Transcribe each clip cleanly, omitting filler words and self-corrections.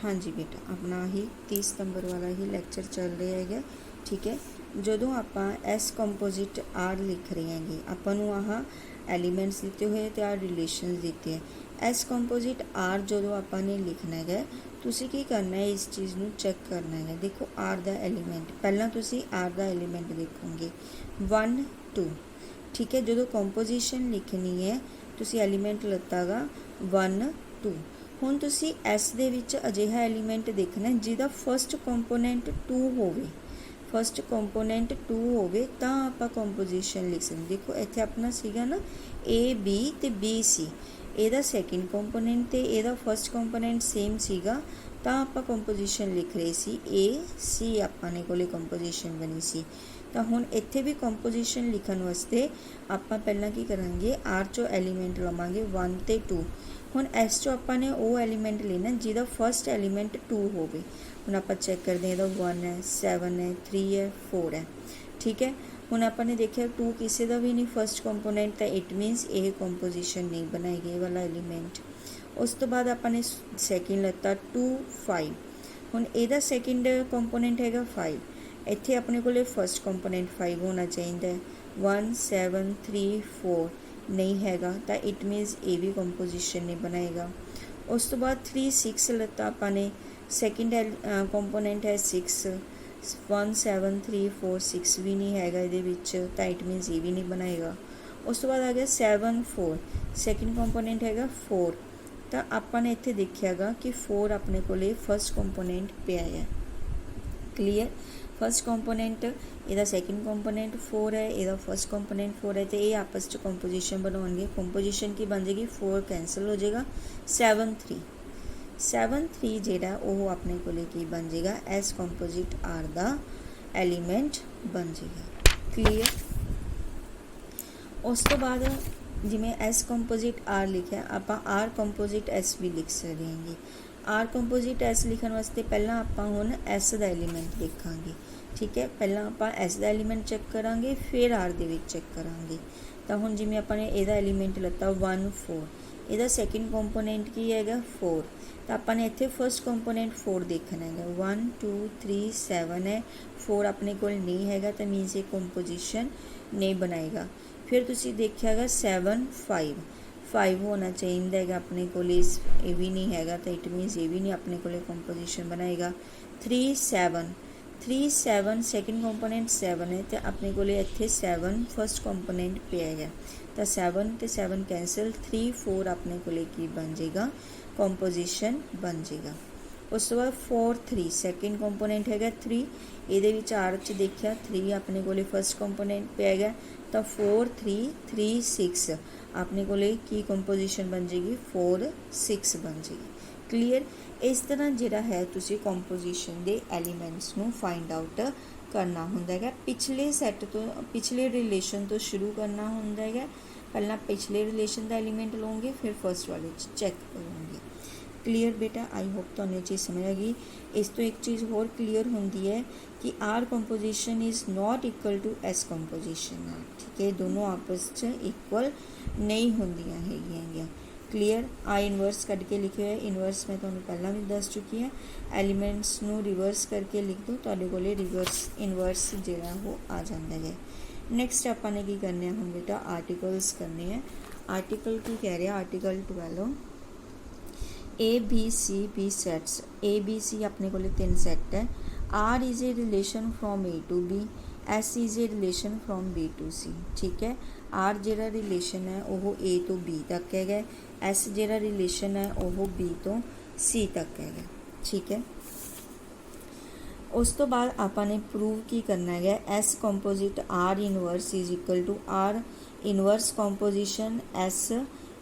हाँ जी बेटा, अपना ही 30 नंबर वाला ही लैक्चर चल रहा है। ठीक है, ਜਦੋਂ ਆਪਾਂ ਐਸ ਕੰਪੋजिट ਆਰ ਲਿਖ ਰਹੇ ਹੈਗੇ, ਆਪਾਂ ਨੂੰ ਆਹ ਐਲੀਮੈਂਟਸ ਦਿੱਤੇ ਹੋਏ ਤੇ ਆਹ ਰਿਲੇਸ਼ਨਸ ਦਿੱਤੇ ਹੈ। ਐਸ ਕੰਪੋजिट ਆਰ ਜਦੋਂ ਆਪਾਂ ਨੇ ਲਿਖਣਾ ਹੈਗਾ, ਤੁਸੀਂ ਕੀ ਕਰਨਾ ਹੈ, ਇਸ ਚੀਜ਼ ਨੂੰ ਚੈੱਕ ਕਰਨਾ ਹੈ। ਦੇਖੋ ਆਰ ਦਾ ਐਲੀਮੈਂਟ, ਪਹਿਲਾਂ ਤੁਸੀਂ ਆਰ ਦਾ ਐਲੀਮੈਂਟ ਦੇਖੋਗੇ 1 2। ਠੀਕ ਹੈ, ਜਦੋਂ ਕੰਪੋਜੀਸ਼ਨ ਲਿਖਣੀ ਹੈ ਤੁਸੀਂ ਐਲੀਮੈਂਟ ਲੱਤਾ ਗਾ 1 2। ਹੁਣ ਤੁਸੀਂ ਐਸ ਦੇ ਵਿੱਚ ਅਜਿਹਾ ਐਲੀਮੈਂਟ ਦੇਖਣਾ ਜਿਹਦਾ ਫਸਟ ਕੰਪੋਨੈਂਟ 2 ਹੋਵੇ। फस्ट कंपोनेंट 2 होवे तो आप कंपोजिशन लिख सकते। देखो इत्थे अपना सीगा ना ए बी ते बी सी, ਇਹਦਾ ਸੈਕਿੰਡ ਕੰਪੋਨੈਂਟ ਤੇ ਇਹਦਾ ਫਸਟ ਕੰਪੋਨੈਂਟ ਸੇਮ ਸੀਗਾ ਤਾਂ ਆਪਾਂ ਕੰਪੋਜੀਸ਼ਨ ਲਿਖ ਰਹੇ ਸੀ ਏ ਸੀ, ਆਪਾਂ ਨੇ ਕੋਲੇ ਕੰਪੋਜੀਸ਼ਨ ਬਣੀ ਸੀ। ਤਾਂ ਹੁਣ ਇੱਥੇ ਵੀ ਕੰਪੋਜੀਸ਼ਨ ਲਿਖਣ ਵਾਸਤੇ ਆਪਾਂ ਪਹਿਲਾਂ ਕੀ ਕਰਾਂਗੇ, ਆਰ ਚੋਂ ਐਲੀਮੈਂਟ ਲਵਾਂਗੇ 1 ਤੇ 2। ਹੁਣ ਐਸ ਚੋਂ ਆਪਾਂ ਨੇ ਉਹ ਐਲੀਮੈਂਟ ਲੈਣਾ ਜਿਹਦਾ ਫਸਟ ਐਲੀਮੈਂਟ 2 ਹੋਵੇ। ਹੁਣ ਆਪਾਂ ਚੈੱਕ ਕਰਦੇ ਹਾਂ, ਇਹਦਾ 1 ਹੈ 7 ਹੈ 3 ਹੈ 4 ਹੈ। ਠੀਕ ਹੈ, ਹੁਣ ਆਪਾਂ ਨੇ ਦੇਖਿਆ 2 ਕਿਸੇ ਦਾ ਵੀ ਨਹੀਂ ਫਸਟ ਕੰਪੋਨੈਂਟ, ਤਾਂ ਇਟ ਮੀਨਸ ਇਹ ਕੰਪੋਜੀਸ਼ਨ ਨਹੀਂ ਬਣਾਏਗੀ ਇਹ ਵਾਲਾ ਐਲੀਮੈਂਟ। ਉਸ ਤੋਂ ਬਾਅਦ ਆਪਾਂ ਨੇ ਸੈਕਿੰਡ ਲੱਤਾ 2 5। ਹੁਣ ਇਹਦਾ ਸੈਕਿੰਡ ਕੰਪੋਨੈਂਟ ਹੈਗਾ 5, ਇੱਥੇ ਆਪਣੇ ਕੋਲੇ ਫਸਟ ਕੰਪੋਨੈਂਟ 5 ਹੋਣਾ ਚਾਹੀਦਾ। 1 7 3 4 नहीं हैगा तो इट मीनस ये भी कंपोजिशन नहीं बनाएगा। उस तो बाद 3 6 लता अपने सैकेंड कंपोनेंट है 6, 1 7 3 4 6 भी नहीं हैगा ये तो इट मीनस ये भी नहीं बनाएगा। उस तो बाद आ गया 7 4, सैकेंड कंपोनेंट हैगा 4, तो आपने इत्थे देखिएगा कि 4 अपने को फस्ट कंपोनेंट पिया है। क्लीयर, फस्ट कंपोनेंट ਇਹਦਾ ਸੈਕਿੰਡ ਕੰਪੋਨੈਂਟ 4 ਹੈ, ਇਹਦਾ ਫਸਟ ਕੰਪੋਨੈਂਟ 4 ਹੈ, ਤੇ ਇਹ ਆਪਸ 'ਚ ਕੰਪੋਜੀਸ਼ਨ ਬਣਾਉਣਗੇ। ਕੰਪੋਜੀਸ਼ਨ ਕੀ ਬਣ ਜਾਏਗੀ, 4 ਕੈਂਸਲ ਹੋ ਜਾਏਗਾ, 7 3 7 3 ਜਿਹੜਾ ਉਹ ਆਪਣੇ ਕੋਲੇ ਕੀ ਬਣ ਜਾਏਗਾ, ਐਸ ਕੰਪੋजिट ਆਰ ਦਾ ਐਲੀਮੈਂਟ ਬਣ ਜਾਏਗਾ। ਕਲੀਅਰ। ਉਸ ਤੋਂ ਬਾਅਦ ਜਿਵੇਂ ਐਸ ਕੰਪੋजिट ਆਰ ਲਿਖਿਆ, ਆਪਾਂ ਆਰ ਕੰਪੋजिट ਐਸ ਵੀ ਲਿਖ ਸਕਦੇ ਹਾਂਗੇ। ਆਰ ਕੰਪੋजिट ਐਸ ਲਿਖਣ ਵਾਸਤੇ ਪਹਿਲਾਂ ਆਪਾਂ ਹੁਣ ਐਸ ਦਾ ਐਲੀਮੈਂਟ ਦੇਖਾਂਗੇ। ठीक है, पहला आप एस का एलीमेंट चेक करांगे फिर आर दे विच चेक करांगे। तो हुण जिवें आपने इहदा एलीमेंट लता 1 4, इहदा सैकेंड कंपोनेंट की हैगा 4, तो आपने इत्थे फस्ट कंपोनेंट 4 देखना है। 1 2 3 7 है, 4 अपने कोल नहीं हैगा तो मीनस ये कंपोजिशन नहीं बनाएगा। फिर तुसीं देखिएगा 7 5 5 होना चाहिए है अपने कोल, ये भी नहीं हैगा तो इट मीनस ये भी नहीं अपने कोल कंपोजिशन बनाएगा। 3 7 3 7, सैकेंड कंपोनेंट 7 है तो अपने को इत्थे 7 फस्ट कंपोनेंट पे है, तो 7 तो 7 कैंसल, 3 4 अपने को की बन जाएगा, कंपोजिशन बन जाएगा। उस तो बाद 4 3, सैकेंड कंपोनेंट है 3, ये आर च देखिया 3 अपने को फस्ट कंपोनेंट पे है, तो 4 3 3 6 अपने को की कंपोजिशन बन जाएगी, 4 6 बन जाएगी। क्लीयर। इस तरह जिहड़ा है तुसी कंपोजिशन दे एलीमेंट्स नूं फाइंड आउट करना हुंदा है। पिछले सैट तो पिछले रिलेशन तो शुरू करना हुंदा है। पहला पिछले रिलेशन का एलीमेंट लओगे फिर फस्ट वाले चैक करोगे। क्लीयर बेटा, आई होप तुहानूं ये चीज़ समझ आ गई। इस तो एक चीज़ होर क्लीयर होंदी है कि R composition is not equal to S composition. ठीक है, दोनों आपस च इक्वल नहीं होंदियां हैगियां। क्लीयर। आई इनवर्स कट के लिखे हुए, इनवर्स मैं तुहानूं पहला भी दस चुकी है। एलीमेंट्स नूं रिवर्स करके लिख दो, तुहाडे कोले रिवर्स इनवर्स जिहड़ा वो आ जाता है। नैक्सट आपां ने की करने हुण बेटा, आर्टिकल्स करने हैं। आर्टिकल की कह रहे हैं, article 12 A B C be sets. A B C अपने को 3 सैट है। R is a relation from A to B, S is a relation from B to C. ठीक है, आर जिहड़ा रिलेशन है वो ए तो बी तक है, एस जिहड़ा रिलेशन है वो बी तो सी तक है। ठीक है, उस तो बाद आपने प्रूव की करना है, S composite R inverse is equal to R inverse composition S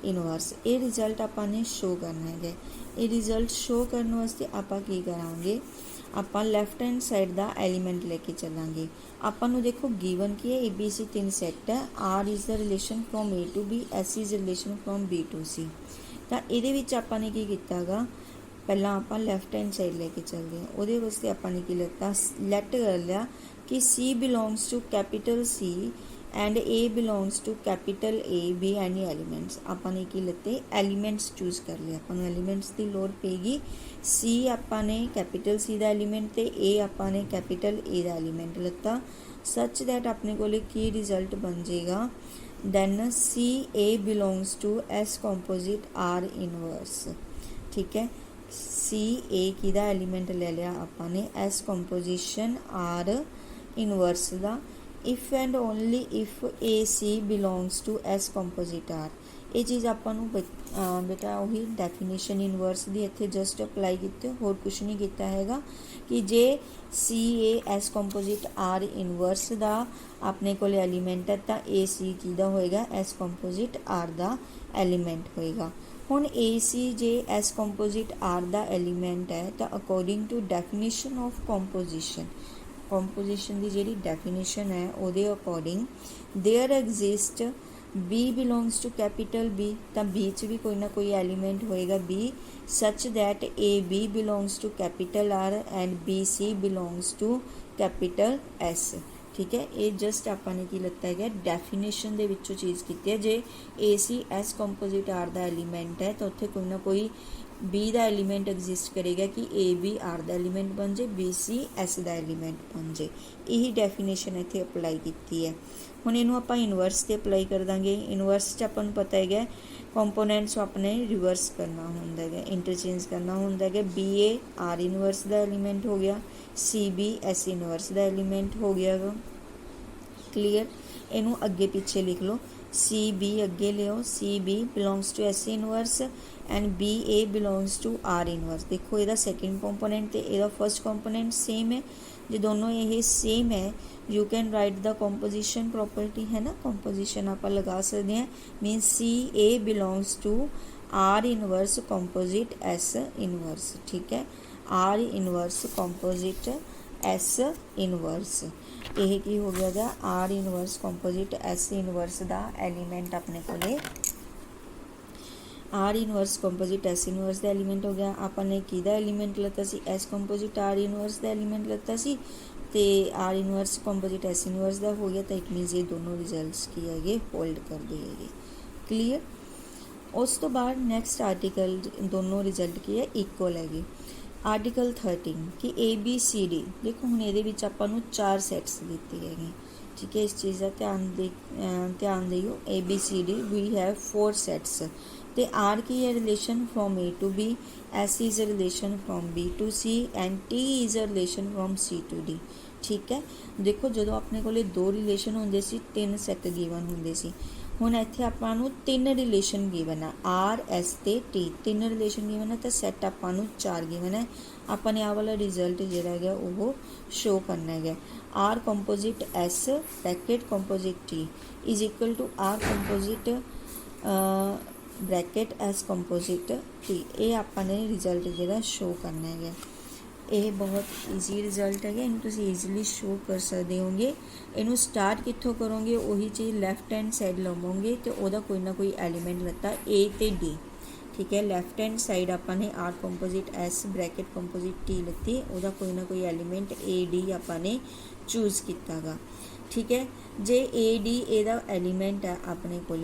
inverse. ये रिजल्ट आपने शो करना है। ये रिजल्ट शो करने वास्ते आप की करांगे, आप लैफ्ट हैंड साइड का एलीमेंट लेके चलांगे। आपू देखो गिवन की है, ए बी सी 3 सैट है। R is the relation from A to B, S is relation from B to C. तो ये आपने की किया गा, पहला आप लैफ्ट हैंड साइड लेके चलते हैं। वो वास्ते आपने की लता लैट कर लिया कि C belongs to capital C and A belongs to capital A be any elements. आपने की लते एलीमेंट्स चूज कर लिया, अपन एलीमेंट्स की लोड़ पेगी। सी आपने कैपिटल सी का एलीमेंट ते ए आपने कैपिटल ए का एलीमेंट लता, सच दैट अपने को की रिजल्ट बन जाएगा then C A belongs to S composite R inverse. ठीक है, सी ए की दा एलीमेंट ले लिया आपने एस कंपोजिशन आर इनवर्स का। If and only if A C belongs to S composite R. ये चीज़ आपां नूं बेटा वही डेफिनेशन इनवर्स की इत्थे जस्ट अप्लाई की, होर कुछ नहीं किया हैगा कि जे C A S composite R inverse का अपने को एलीमेंट है तो ए सी की दा होएगा एस कंपोजिट आर का एलीमेंट होएगा। हुण ए सी जे एस कंपोजिट आर का एलीमेंट है तो according to definition of composition, composition की जिहड़ी डेफिनेशन है उहदे according there exist B belongs to capital B, तो बी च भी कोई ना कोई एलीमेंट होएगा B, such that A B belongs to capital R and B C belongs to capital S. ठीक है, ये जस्ट आपने की लता है डेफिनेशन के विचों चीज़ की है। जे ए सी एस कंपोजिट आर का एलीमेंट है तो उत्थे कोई ना कोई बी का एलीमेंट एग्जिस्ट करेगा कि ए बी आर का एलीमेंट बन जाए, बी सी एस का एलीमेंट बन जाए। यही डेफिनेशन इत्थे अप्लाई की है। हुण इनू आपां इनवर्स से अप्लाई कर देंगे। इनवर्स च आपां नूं पता है कंपोनेंट्स अपने रिवर्स करना होंदा है, इंटरचेंज करना होंदा है। बी ए आर इनवर्स का एलीमेंट हो गया, सी बी एस इनवर्स का एलीमेंट हो गया गा। क्लीयर, इनू अगे पीछे लिख लो, सी बी अगे लियो, C B belongs to S inverse and B A belongs to R inverse. देखो ਇਹਦਾ सैकेंड कंपोनेंट तो ਇਹਦਾ फर्स्ट कंपोनेंट सेम है, जो दोनों ये सेम है you can write the composition property है ना, कंपोजिशन आप लगा सकते हैं। Mean C A belongs to R inverse composite S inverse. ठीक है, R inverse composite S inverse, यह की हो गया गा R inverse composite S inverse का एलीमेंट अपने को R inverse composite S inverse का एलीमेंट हो गया। आपने किदा एलीमेंट लता C S composite R inverse का एलीमेंट लता सी ते are inverse composite S inverse का हो गया। तो इट मीनस ये दोनों रिजल्ट्स की है होल्ड कर देंगे। क्लीयर, उस तो बाद नैक्सट आर्टिकल दोनों रिजल्ट की है इक्वल है। आर्टिकल 13 कि ए बी सी डी, देखो हुण इहदे विच आपां नूं 4 सैट्स दिते हैं। ठीक है, इस चीज़ का ध्यान दिओ। A B C D we have 4 sets ते आर की है relation from A to B, S is a relation from B to C and T is a relation from C to D. ठीक है, देखो जो अपने को 2 रिलेशन होंदे सी, 3 सैट गिवन होंदे सी। हुण इत्थे आपां नूं 3 रिलेशन गिवन है, आर एस ते टी 3 रिलेशन गिवन है, तो सैट आपां नूं 4 गिवन है। आपने आ वाला रिजल्ट जिहड़ा है वो शो करना है। R composite S bracket composite T is equal to R composite bracket S composite T, ये आपने रिजल्ट जो शो करना है। ये बहुत ईजी रिजल्ट है, इन्हू तुम ईजिली शो कर सकते होंगे। इनू स्टार्ट कितों करोगे, वही चीज़ लैफ्ट हैंड साइड लवोगे तो वह कोई ना कोई एलीमेंट लता ए तो डी। ठीक है, लैफ्ट हैंड साइड आपने R composite S bracket composite T लती, वह कोई ना कोई एलीमेंट ए डी आपने चूज़ किया गा। ठीक है, जे ए डी एदा एलीमेंट है अपने को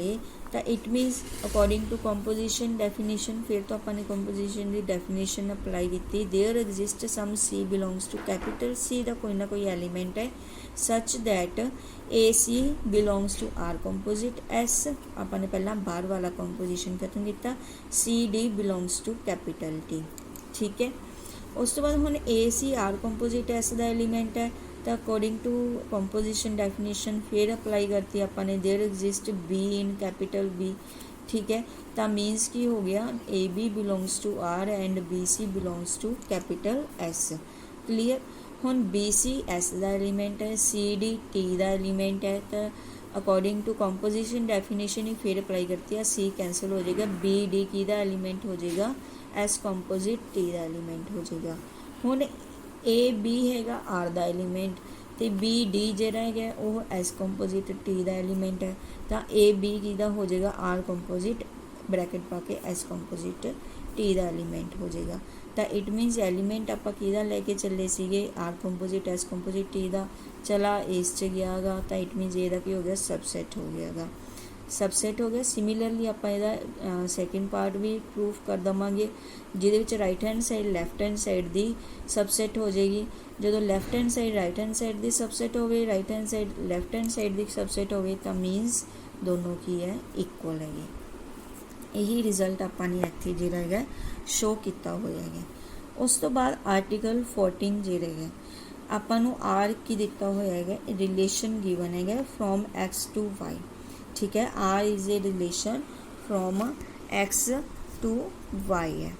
तो it means according to composition definition, फिर तो अपने कंपोजिशन की डेफिनेशन अप्लाई की। There exist some C belongs to capital C का कोई ना कोई एलीमेंट है such that A C belongs to R composite S, अपने पहला बाहर वाला कंपोजिशन खत्म किया। C D belongs to capital T. ठीक है, उस तो बाद हुण A C R composite S का एलीमेंट है तो अकॉर्डिंग टू कंपोजिशन डेफिनेशन फिर अप्लाई करती अपने there exist B in capital B. ठीक है, तो मीनस की हो गया A B belongs to R and B C belongs to capital S. Clear, हुण बी सी एस का एलीमेंट है, सी डी टी का एलीमेंट है, तो अकॉर्डिंग टू कंपोजिशन डेफिनेशन ही फिर अप्लाई करती है। सी कैंसिल हो जाएगा, बी डी की दा एलीमेंट हो जाएगा, एस कंपोजिट टी का एलीमेंट हो जाएगा। हुण ए बी हैगा आर का एलीमेंट तो बी डी जिहड़ा है वह एस कंपोजिट टी का एलीमेंट है, तो ए बी की दा हो जाएगा आर कंपोजिट ब्रैकेट पा के एस कंपोजिट टी का एलीमेंट हो जाएगा। तो इट मीनस एलीमेंट आप किहदा लैके चले सीगे R composite S composite T का, चला इस च गया गा, तो इट मीनस ये की हो गया सबसैट हो गया गा, सबसैट हो गया। सिमिलरली आप सैकेंड पार्ट भी प्रूफ कर देवांगे जिहदे right hand side left hand side की सबसैट हो जाएगी। जो left hand side right hand side की सबसैट हो, right hand side left hand side की सबसैट हो, तो मीनस दोनों की है इक्वल है। यही रिजल्ट आपाने इत्थे जिहड़ा है शो किया होया है। उस तो बाद आर्टिकल 14 जिहड़ा है आपां नूं आर की दिता होया है, रिलेशन गिवन है फ्रॉम एक्स टू वाई। ठीक है, R is a relation from X to Y है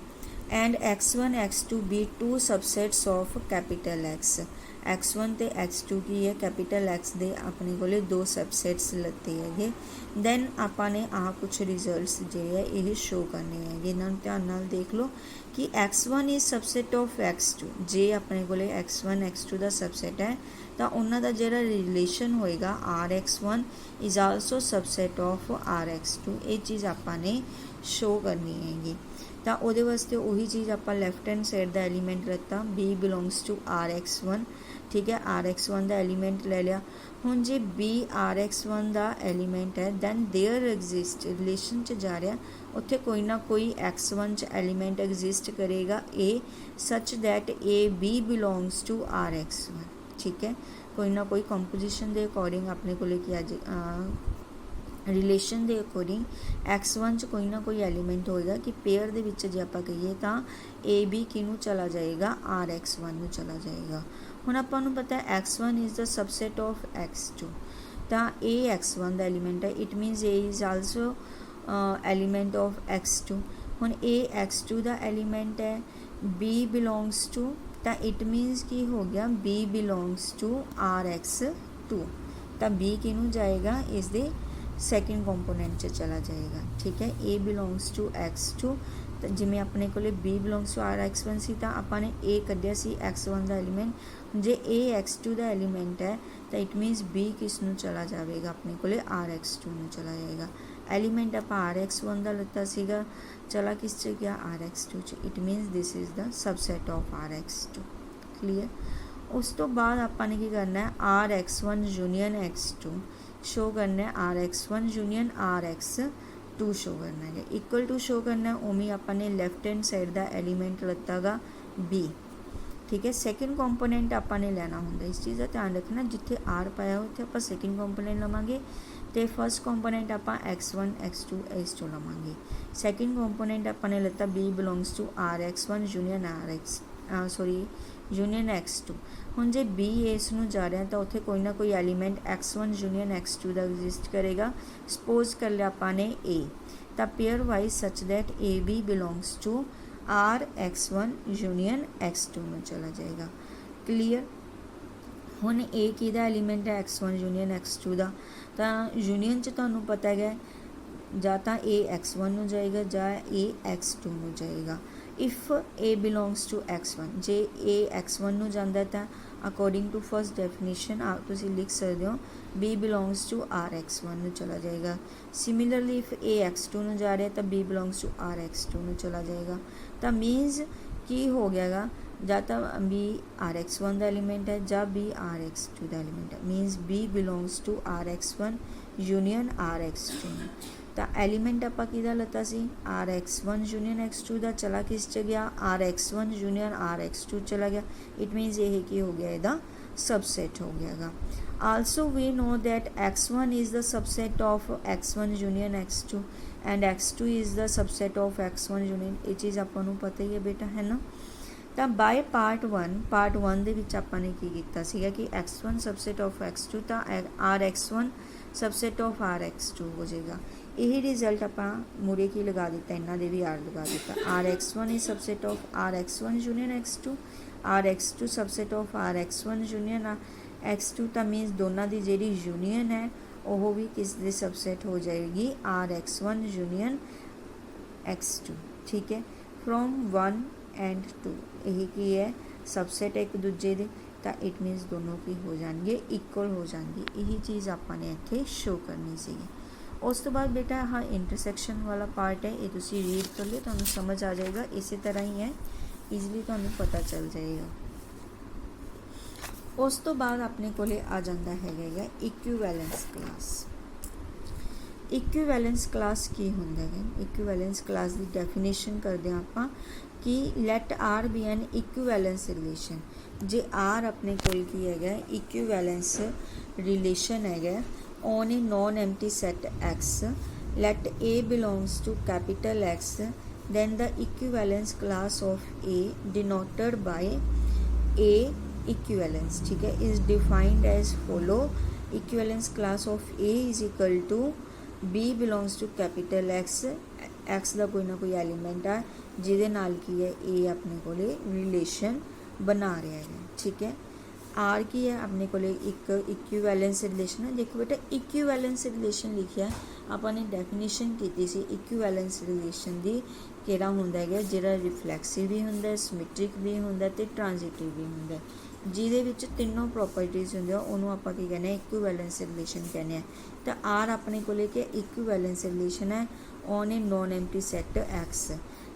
and x1 x2 be two subsets of capital X. x1 ते x2 की है कैपिटल एक्स दे अपने कोले दो सबसैट्स लते है। दैन आपाने आ कुछ रिजल्ट्स जे है ये शो करने हैं, इन्होंने ध्यान नाल देख लो कि x1 इज सबसैट ऑफ x2। जे अपने कोले x1 x2 का सबसैट है तो उन्हों का जो रिलेशन होएगा RX1 is also सबसैट of RX2। ये चीज़ आपाने शो करनी हैगी। तो वो वास्ते उही चीज़ आप लैफ्ट हैंड साइड का एलीमेंट लता B बिलोंग्स टू RX1। ठीक है, RX1 का एलीमेंट ले लिया। हुण जे B RX1 का एलीमेंट है दैन देयर एग्जिस्ट रिलेशन च जा रहा उत्थे कोई ना कोई X1 च एलीमेंट एग्जिस्ट करेगा A such that A B belongs to RX1। ठीक है, कोई ना कोई कंपोजिशन के अकॉर्डिंग अपने को लेके रिलेशन के अकॉर्डिंग x1 च कोई ना कोई एलीमेंट होएगा कि पेयर दे विच जे आपां कहिए तो ए बी किनू चला जाएगा RX1 नू चला जाएगा। हुण आपां नू पता है x1 is the subset of x2 तो ए x1 का एलीमेंट है, it मीनस A is also element of x2। हुण ए x2 का एलीमेंट है, B बिलोंग्स टू तो इट मीनस की हो गया B बिलोंग्स टू RX2 तो B किनू जाएगा इस दे सैकेंड कंपोनेंट च चला जाएगा। ठीक है, A बिलोंग्स टू x2 तो जिमें अपने को B बिलोंग्स टू RX1 सी तो आपने A कढ़िया सी x1 का एलीमेंट। जे A x2 का एलीमेंट है तो इट मीनस B किस नू चला जाएगा अपने को RX2 नू चला जाएगा। एलीमेंट आप RX1 का लता सीगा, चला किस च गया RX2 च, it मीनस this is the subset of RX2। Clear. उस तो बाद आपने की करना है RX1 यूनियन x2 शो करना है, RX1 यूनियन RX2 शो करना है। इक्वल टू शो करना है उमें अपने लैफ्ट हैंड साइड का एलीमेंट लता गा B। ठीक है, सैकेंड कंपोनेंट आपने लेना होंगे, इस चीज़ का ध्यान रखना जिथे R पाया उत्थे आप सैकेंड कंपोनेंट लवांगे तो फर्स्ट कंपोनेंट आप x1 x2 इस चो लवांगे। सैकेंड कंपोनेंट आपने लता B belongs to RX1 union union x2। हुण जे B इस नू जा रहा तो उत्थे कोई ना कोई एलीमेंट x1 यूनियन x2 का एग्जिस्ट करेगा। सपोज कर लिया आपने A तो pairwise such that AB belongs to RX1 union x2 में चला जाएगा। क्लीयर। हुण A किहदा एलीमेंट है x1 यूनियन x2 का, तो यूनियन च तुहानूं पता है जां तां A x1 नू जाएगा जां A x2 नू जाएगा। If A belongs to x1 जे A x1 नू जांदा है तो अकॉर्डिंग टू फर्स्ट डेफिनेशन आप तुसीं लिख सकते हो B बिलोंग्स टू RX1 नू चला जाएगा। सिमिलरली इफ A x2 नू जा रहा है तो B बिलोंग्स टू RX2 नू चला जाएगा। तो मीनस की हो गया गा ਜਾਂ ਤਾਂ B RX1 ਦਾ एलीमेंट है ਜਾਂ B RX2 ਦਾ एलीमेंट है। Means B belongs to RX1 union RX2। तो एलीमेंट आप किहदा लता सी RX1 यूनियन x2 का, चला किस च गया RX1 यूनियन RX2 चला गया। इट मीनस ये की हो गया इहदा सबसैट हो गया। Also we know that x1 is the subset of x1 union x2 and x2 is the subset of x1 union. ये चीज़ आपां नूं पता ही है बेटा, है ना। तो बाय पार्ट 1 दे विच आपां ने की कीता सीगा कि x1 सबसैट ऑफ x2 तो RX1 सबसैट ऑफ RX2 हो जाएगा। यही रिजल्ट आपां मुड़े की लगा दिता, इन्हां दे भी आर लगा दिता। RX1 is सबसैट of RX1 union x2, RX2 सबसैट of RX1 union x2 तो मीनस दोनों की जिहड़ी यूनियन है वह भी किस दे सबसैट हो जाएगी RX1 यूनियन x2। ठीक है, फ्रॉम 1 एंड 2 यही की है सबसैट एक दूजे दे तो इट मीनस दोनों की हो जाएंगे इक्वल हो जाएंगे। यही चीज़ आपने इत्थे शो करनी सी। उस तो बाद बेटा हाँ इंटरसैक्शन वाला पार्ट है, ये तुसी रीड कर लो, तुहानू समझ आ जाएगा। इसी तरह ही है, ईजिली तुहानू पता चल जाएगा। उस तो बाद अपने कोले आ जाता है इक्विवेलेंस क्लास। इक्विवेलेंस क्लास की होंदा है? इक्विवेलेंस क्लास की डेफिनेशन करते हैं आप कि let R be an equivalence relation. जे आर अपने कोल की है इक्विवेलेंस रिलेशन है on a non empty set X, let A belongs to capital X, then the equivalence class of A denoted by A equivalence, ठीक है, is defined as follow। equivalence class of A is equal to B belongs to capital X, X ਦਾ ਕੋਈ ਨਾ ਕੋਈ element है ਜਿਹਦੇ ਨਾਲ ਕੀ है A अपने कोले रिलेशन बना रहा है, ठीक है। आर की है अपने को एक इक्विवेलेंस रिलेशन है। देखो बेटा इक्विवेलेंस रिलेशन लिखिया आपने डेफिनेशन की सी इक्विवेलेंस रिलेशन की किहड़ा हुंदा है जिहड़ा रिफ्लैक्सिव भी हुंदा, सिमेट्रिक भी हुंदा ते ट्रांजिटिव भी हुंदा, जिहदे विच तीनों प्रॉपर्टीज़ हुंदियां उहनूं आपां की कहने इक्विवेलेंस रिलेशन कहने। तो आर अपने को इक्विवेलेंस रिलेशन है on a non empty set X,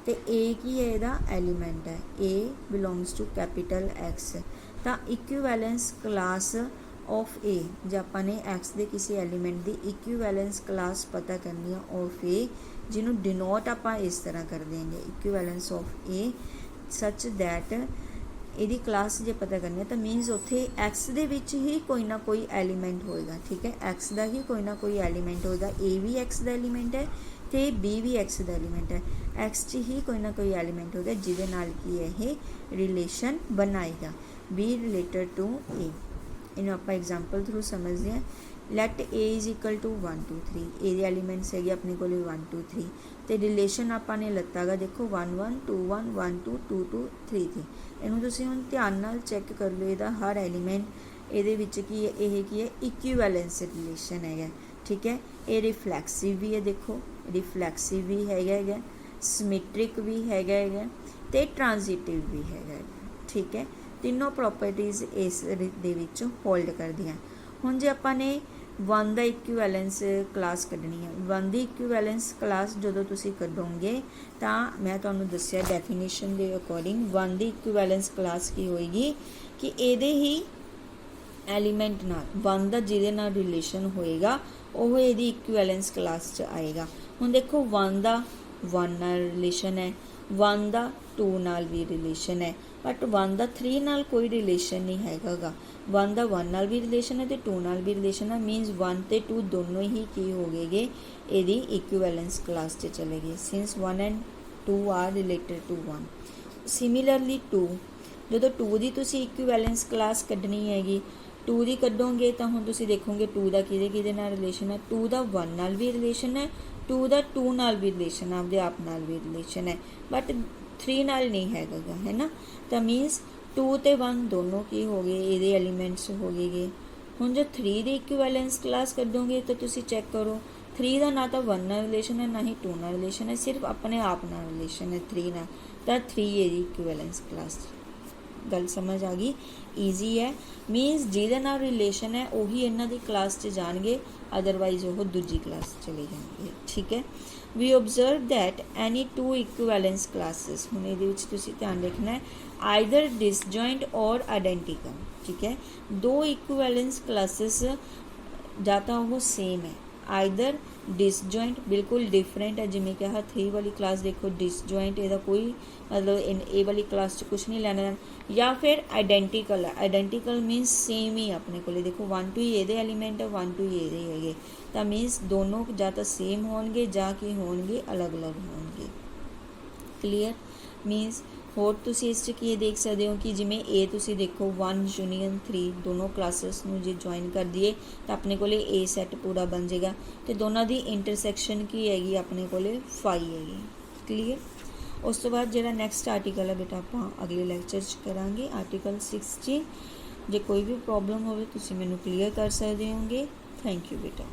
तो ए की है इहदा एलीमेंट है, a belongs to capital X. तो इक्विवेलेंस क्लास ऑफ ए जो आपने एक्स के किसी एलीमेंट की इक्विवेलेंस क्लास पता करनी है ऑफ ए, जिन्हों डिनोट आप इस तरह कर देंगे equivalence of A such that यदि क्लास जो पता करनी है तो मीनस उत्थे एक्स दे विच ही कोई ना कोई एलीमेंट होएगा, ठीक है, एक्स का ही कोई ना कोई एलीमेंट होएगा। ए भी एक्स का एलीमेंट है तो बी भी एक्स का एलीमेंट है, एक्स च ही कोई ना कोई एलीमेंट होगा जिहदे नाल की है रिलेशन बनाएगा बी रिलेटेड टू ए। इन्हों आप एग्जाम्पल थ्रू समझते हैं। Let A is equal to 1 2 3, A दे एलीमेंट्स है अपने को 1 2 3, तो रिलेशन आपने लत्ता गा देखो 1 1 2 1 1 2 2 2 3 3। इनू तुसीं हुण ध्यान नाल चैक कर लो, इहदा हर एलीमेंट ये की है इक्विवेलेंस रिलेशन है, ठीक है। ये रिफ्लैक्सिव भी है, देखो रिफ्लैक्सिव भी है, सिमेट्रिक भी है, तो ट्रांजिटिव भी है, ठीक है। तीनों प्रॉपर्टीज़ इस दे विच होल्ड कर दियाँ। हुण जे आपने 1 का इक्विवेलेंस क्लास कढ़नी है, 1 की इक्विवेलेंस क्लास जो तुसी कढ़ोगे तो मैं तुहानूं दस्सिया डेफिनेशन के अकॉर्डिंग 1 की इक्विवेलेंस क्लास की होएगी कि ये ही एलीमेंट नाल 1 का जिहदे नाल रिलेशन होएगा वो ये इक्विवेलेंस क्लास च आएगा। हुण देखो 1 का 1 नाल रिलेशन है, 1 का 2 नाल भी रिलेशन है, बट 1 का 3 नाल कोई रिलेशन नहीं हैगा। 1 का 1 नाल भी रिलेशन है तो 2 नाल भी रिलेशन है, मीनस 1 ते 2 दोनों ही की हो गए ये इक्विवेलेंस क्लास से चले गए, since 1 and 2 are related to 1। Similarly 2 जो 2 की तुसी इक्विवेलेंस क्लास कढ़नी हैगी, 2 की कढ़ोगे तो हुण तुसी देखोगे 2 का किहदे नाल रिलेशन है, 2 का 1 नाल भी रिलेशन है, 2 का 2 नाल भी रिलेशन है, आपदे आप नाल भी रिलेशन है, बट 3 नाल नहीं है ना। तो मीनस 2 ते 1 दोनों की हो गए ये एलीमेंट्स हो गए। हुण जो 3 की इक्विवेलेंस क्लास कढ़ोगे तो तुसी चैक करो 3 का ना तो 1 नाल रिलेशन है ना ही 2 नाल रिलेशन है, सिर्फ अपने आप नाल रिलेशन है 3 नाल, तो 3 ये इक्विवेलेंस क्लास। गल समझ आ गई, ईजी है, मीनस जिहदे नाल रिलेशन है वही इन्हां दी क्लास च जाणगे, अदरवाइज वो दूजी क्लास चले जाएंगे, ठीक है। We observe that any 2 equivalence classes, हुण इहदे विच तुसीं ध्यान रखना है आइदर डिसजॉइंट और आइडेंटिकल, ठीक है। 2 इक्विवेलेंस क्लासेस या तो वो सेम है, आइदर डिसजॉइंट बिल्कुल डिफरेंट है, जिमें कहा 3 वाली क्लास देखो डिसजॉइंट इसका कोई मतलब ए वाली क्लास च कुछ नहीं लेना, या फिर आइडेंटिकल है। आइडेंटिकल मीनस सेम ही अपने को देखो 1 2 ये एलीमेंट है 1 2 ये है, तो मीनस दोनों या तो सेम होंगे या कि होंगे अलग अलग होंगे। क्लीयर, मीनस होर तुसी इस की देख सकते हो कि जिमें ए तुसी देखो 1 यूनियन 3 दोनों क्लासेस नूं जे ज्वाइन कर दिए तो अपने को ए सैट पूरा बन जाएगा, तो दोनों की इंटरसैक्शन की हैगी अपने को 5 हैगी। क्लीयर, उस तो बाद जो नैक्सट आर्टिकल है बेटा आप अगले लैक्चर करांगे आर्टिकल 16। जे कोई भी प्रॉब्लम हो तुसी मैनू क्लीयर कर सकते होंगे। थैंक यू बेटा।